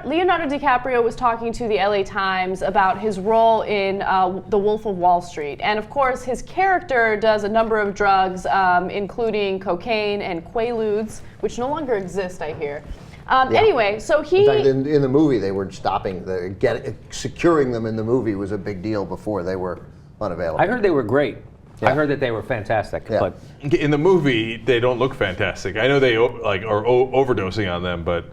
Leonardo DiCaprio was talking to the LA Times about his role in The Wolf of Wall Street. And of course, his character does a number of drugs, including cocaine and Quaaludes, which no longer exist, I hear. Anyway, so he... In fact, in the movie, they were stopping, securing them in the movie was a big deal before they were unavailable. I heard they were great. Yeah. I heard that they were fantastic. Yeah. But in the movie, they don't look fantastic. I know they are overdosing on them, but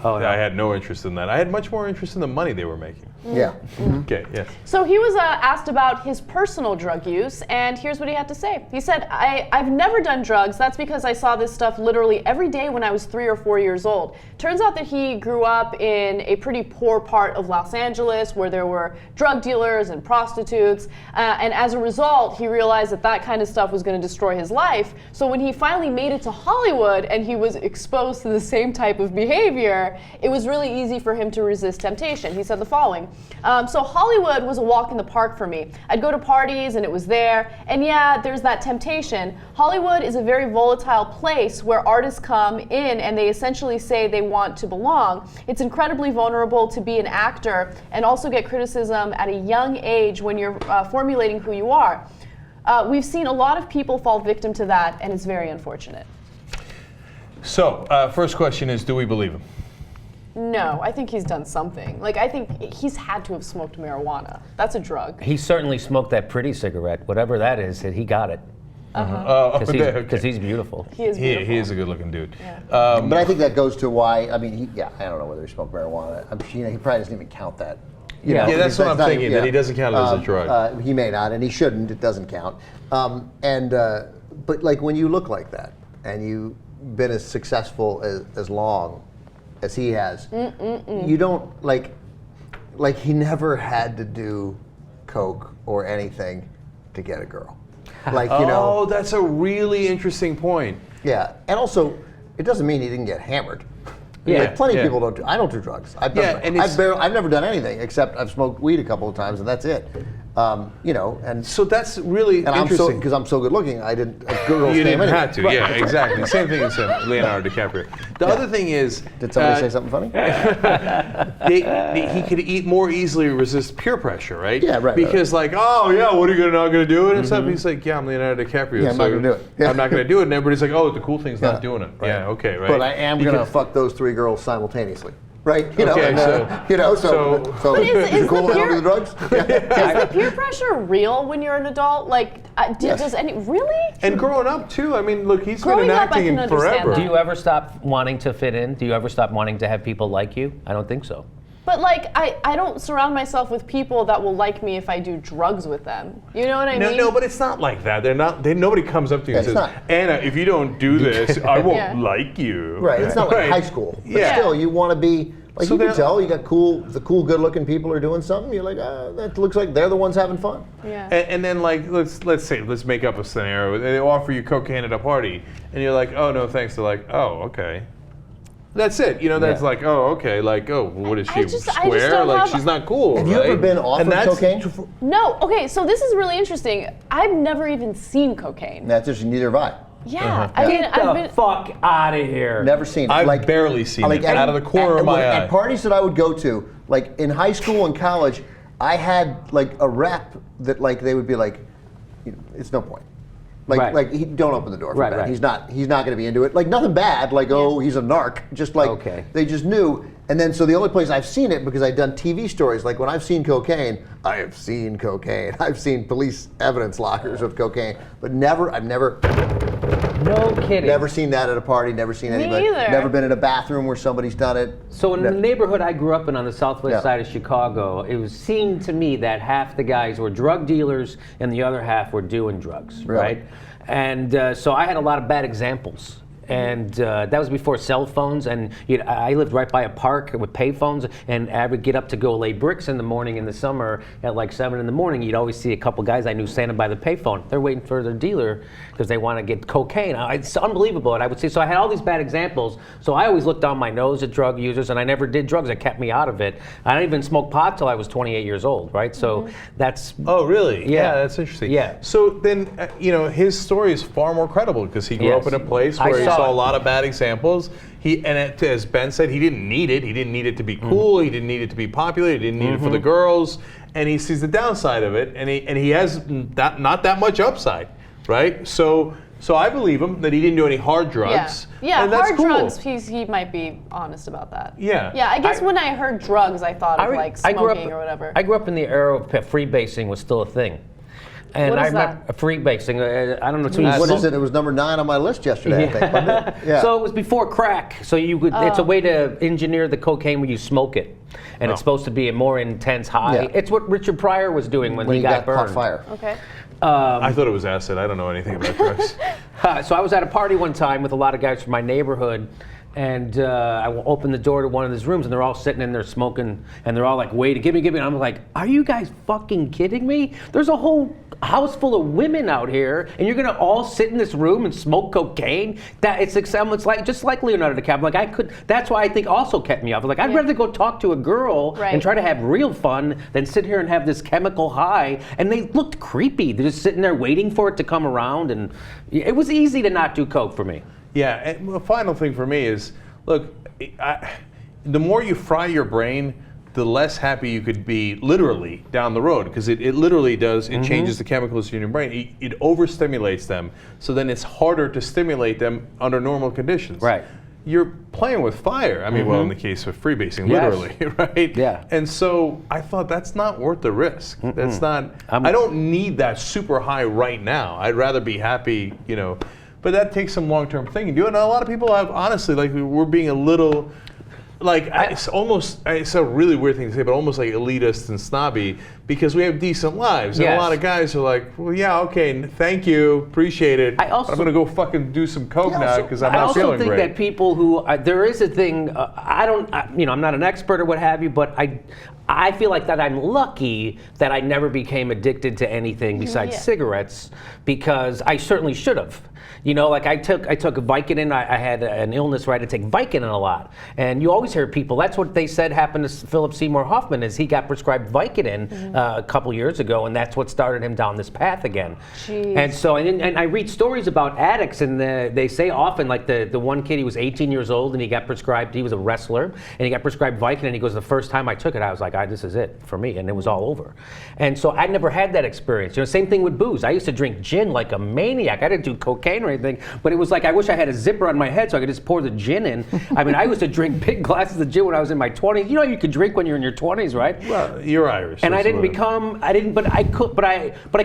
I had no interest in that. I had much more interest in the money they were making. Yeah. Okay, yes. So he was asked about his personal drug use, and here's what he had to say. He said, I've never done drugs. That's because I saw this stuff literally every day when I was 3 or 4 years old. Turns out that he grew up in a pretty poor part of Los Angeles where there were drug dealers and prostitutes, and as a result, he realized that that kind of stuff was going to destroy his life. So when he finally made it to Hollywood and he was exposed to the same type of behavior, it was really easy for him to resist temptation. He said the following. So Hollywood was a walk in the park for me. I'd go to parties and it was there, and yeah, there's that temptation. Hollywood is a very volatile place where artists come in and they essentially say they want to belong. It's incredibly vulnerable to be an actor and also get criticism at a young age when you're formulating who you are. We've seen a lot of people fall victim to that, and it's very unfortunate. So, first question is, do we believe him? No, I think he's done something. Like, I think he's had to have smoked marijuana. That's a drug. He certainly smoked that pretty cigarette, whatever that is, he got it. Because he's beautiful. He is beautiful. He is a good-looking dude. Yeah. But I think that goes to why, I mean, I don't know whether he smoked marijuana. He probably doesn't even count that. That's what I'm thinking, that he doesn't count it as a drug. He may not, and he shouldn't. It doesn't count. But like when you look like that, and you've been as successful as long as he has, you don't, like he never had to do coke or anything to get a girl. Oh, that's a really interesting point. Yeah, and also, it doesn't mean he didn't get hammered. Yeah, like plenty of people don't do. I don't do drugs. I've never done anything except I've smoked weed a couple of times, and that's it. And so that's really interesting because I'm so good looking. I didn't. Girls you didn't have to. Right. Yeah, exactly. Same thing as Leonardo DiCaprio. The other thing is, did somebody say something funny? He could more easily resist peer pressure, right? Yeah, right. Because what are you not going to do it and stuff? He's like, yeah, I'm Leonardo DiCaprio. Yeah, I'm not going to do it. Yeah. I'm not going to do it, and everybody's like, oh, the cool thing's not doing it. Right. Yeah, okay, right. But I am going to fuck those 3 girls simultaneously. Right, But is so the cool to do the drugs? Is the peer pressure real when you're an adult? Does any really? And growing up too. I mean, look, he's been in acting forever. Do you ever stop wanting to fit in? Do you ever stop wanting to have people like you? I don't think so. But I don't surround myself with people that will like me if I do drugs with them. You know what I mean? No, but it's not like that. Nobody comes up to you and says, Anna, if you don't do this, I won't like you. Right. It's not like high school. But still, you want to be. Like you can tell, you got the cool, good-looking people are doing something. You're like, that looks like they're the ones having fun. Yeah. And then let's make up a scenario. They offer you cocaine at a party, and you're like, oh no, thanks. They're like, oh okay. That's it. That's like, oh okay. Like, oh, what is she square? Like, she's not cool. Have you ever been offered cocaine? No. Okay, so this is really interesting. I've never even seen cocaine. That's just neither have I. Yeah, Get the fuck out of here. Never seen it. I've barely seen it out of the corner of my eye. At parties that I would go to, like in high school and college, I had like a rep that they would be like, it's no point. Don't open the door for that. Right. He's not going to be into it. Like nothing bad. He's a narc. Just they just knew. And then so the only place I've seen it because I've done TV stories. Like when I've seen cocaine, I have seen cocaine. I've seen police evidence lockers of cocaine, but I've never. No kidding. Never seen that at a party. Never seen anybody. Me either. Never been in a bathroom where somebody's done it. So in the neighborhood I grew up in on the southwest side of Chicago, it was seemed to me that half the guys were drug dealers and the other half were doing drugs, right? And so I had a lot of bad examples. And that was before cell phones, and I lived right by a park with payphones, and I would get up to go lay bricks in the morning in the summer at like 7 in the morning. You'd always see a couple guys I knew standing by the payphone. They're waiting for their dealer because they want to get cocaine. It's unbelievable. And I would see, so I had all these bad examples. So I always looked down my nose at drug users, and I never did drugs. It kept me out of it. I didn't even smoke pot till I was 28 years old, right? So that's... Oh, really? Yeah, that's interesting. Yeah. So then, his story is far more credible because he grew up in a place where saw a lot of bad examples. As Ben said, he didn't need it. He didn't need it to be cool. He didn't need it to be popular. He didn't need it for the girls. And he sees the downside of it, and he has not that much upside, right? So I believe him that he didn't do any hard drugs. Yeah, and that's hard cool. drugs, he might be honest about that. Yeah. Yeah, I guess when I heard drugs, I thought of like smoking or whatever. I grew up in the era of freebasing was still a thing. And what is I remember freebasing. I don't know. What is it? It was number 9 on my list yesterday, I think, wasn't it? Yeah. So it was before crack. So you could. It's a way to engineer the cocaine when you smoke it, and it's supposed to be a more intense high. Yeah. It's what Richard Pryor was doing when he got burned. Caught fire. Okay. I thought it was acid. I don't know anything about drugs. So I was at a party one time with a lot of guys from my neighborhood, and I opened the door to one of his rooms, and they're all sitting in there smoking, and they're all like, wait, give me. And I'm like, are you guys fucking kidding me? There's a whole house full of women out here, and you're gonna all sit in this room and smoke cocaine? It's like just like Leonardo DiCaprio. Like that's why I think also kept me off. Like I'd rather go talk to a girl and try to have real fun than sit here and have this chemical high. And they looked creepy. They're just sitting there waiting for it to come around, and it was easy to not do coke for me. Yeah, and the final thing for me is, look, the more you fry your brain, the less happy you could be literally down the road, because it literally does, it changes the chemicals in your brain. It overstimulates them, so then it's harder to stimulate them under normal conditions. Right. You're playing with fire. I mean, well, in the case of freebasing, literally, right? Yeah. And so I thought that's not worth the risk. That's not, I don't need that super high right now. I'd rather be happy, but that takes some long-term thinking. And a lot of people have, honestly, like, we're being a little, like, it's a really weird thing to say, but almost like elitist and snobby, because we have decent lives. And a lot of guys are like, well, yeah, okay, thank you, appreciate it. I'm going to go fucking do some coke now because I'm not feeling great. I also think that people who, there is a thing, I'm not an expert or what have you, but I feel like that I'm lucky that I never became addicted to anything besides cigarettes, because I certainly should have. Like I took Vicodin. I had an illness where I had to take Vicodin a lot. And you always hear people, that's what they said happened to Philip Seymour Hoffman, is he got prescribed Vicodin a couple years ago, and that's what started him down this path again. Jeez. And so, and I read stories about addicts, and they say often, like the one kid, he was 18 years old, and he got prescribed, he was a wrestler, and he got prescribed Vicodin, and he goes, the first time I took it, I was like, this is it for me, and it was all over. And so I never had that experience. Same thing with booze. I used to drink gin like a maniac. I didn't do cocaine or anything, but it was like I wish I had a zipper on my head so I could just pour the gin in. I mean, I used to drink big glasses of gin when I was in my 20s. You could drink when you're in your 20s, right? Well, you're Irish. And I could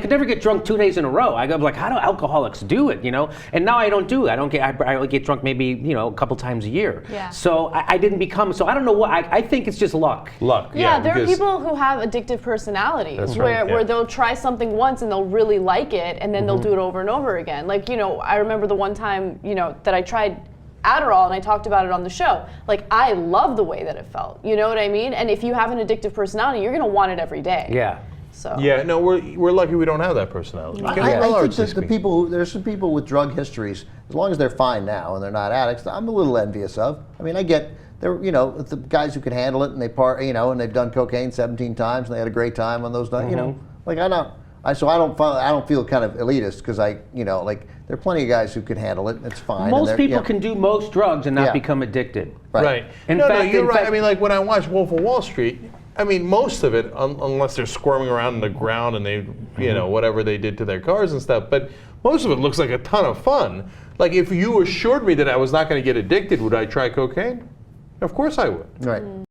never get drunk 2 days in a row. I was like, how do alcoholics do it, And now I don't do it. I only get drunk maybe, a couple times a year. Yeah. So I didn't become, so I don't know what, I think it's just luck. Luck, yeah. There are people who have addictive personalities where they'll try something once and they'll really like it, and then they'll do it over and over again. Like, I remember the one time, that I tried Adderall and I talked about it on the show. Like, I love the way that it felt. You know what I mean? And if you have an addictive personality, you're going to want it every day. Yeah. So. Yeah, no, we're lucky we don't have that personality. I think that there's some people with drug histories, as long as they're fine now and they're not addicts, I'm a little envious of. I mean, I get the guys who can handle it, and they and they've done cocaine 17 times and they had a great time on those nights. Like I don't feel kind of elitist, because there are plenty of guys who can handle it. It's fine. Most people can do most drugs and not become addicted. Right. In fact, you're right. I mean, like when I watch Wolf of Wall Street, I mean, most of it, unless they're squirming around in the ground and they, whatever they did to their cars and stuff, but most of it looks like a ton of fun. Like, if you assured me that I was not going to get addicted, would I try cocaine? Of course I would. Right.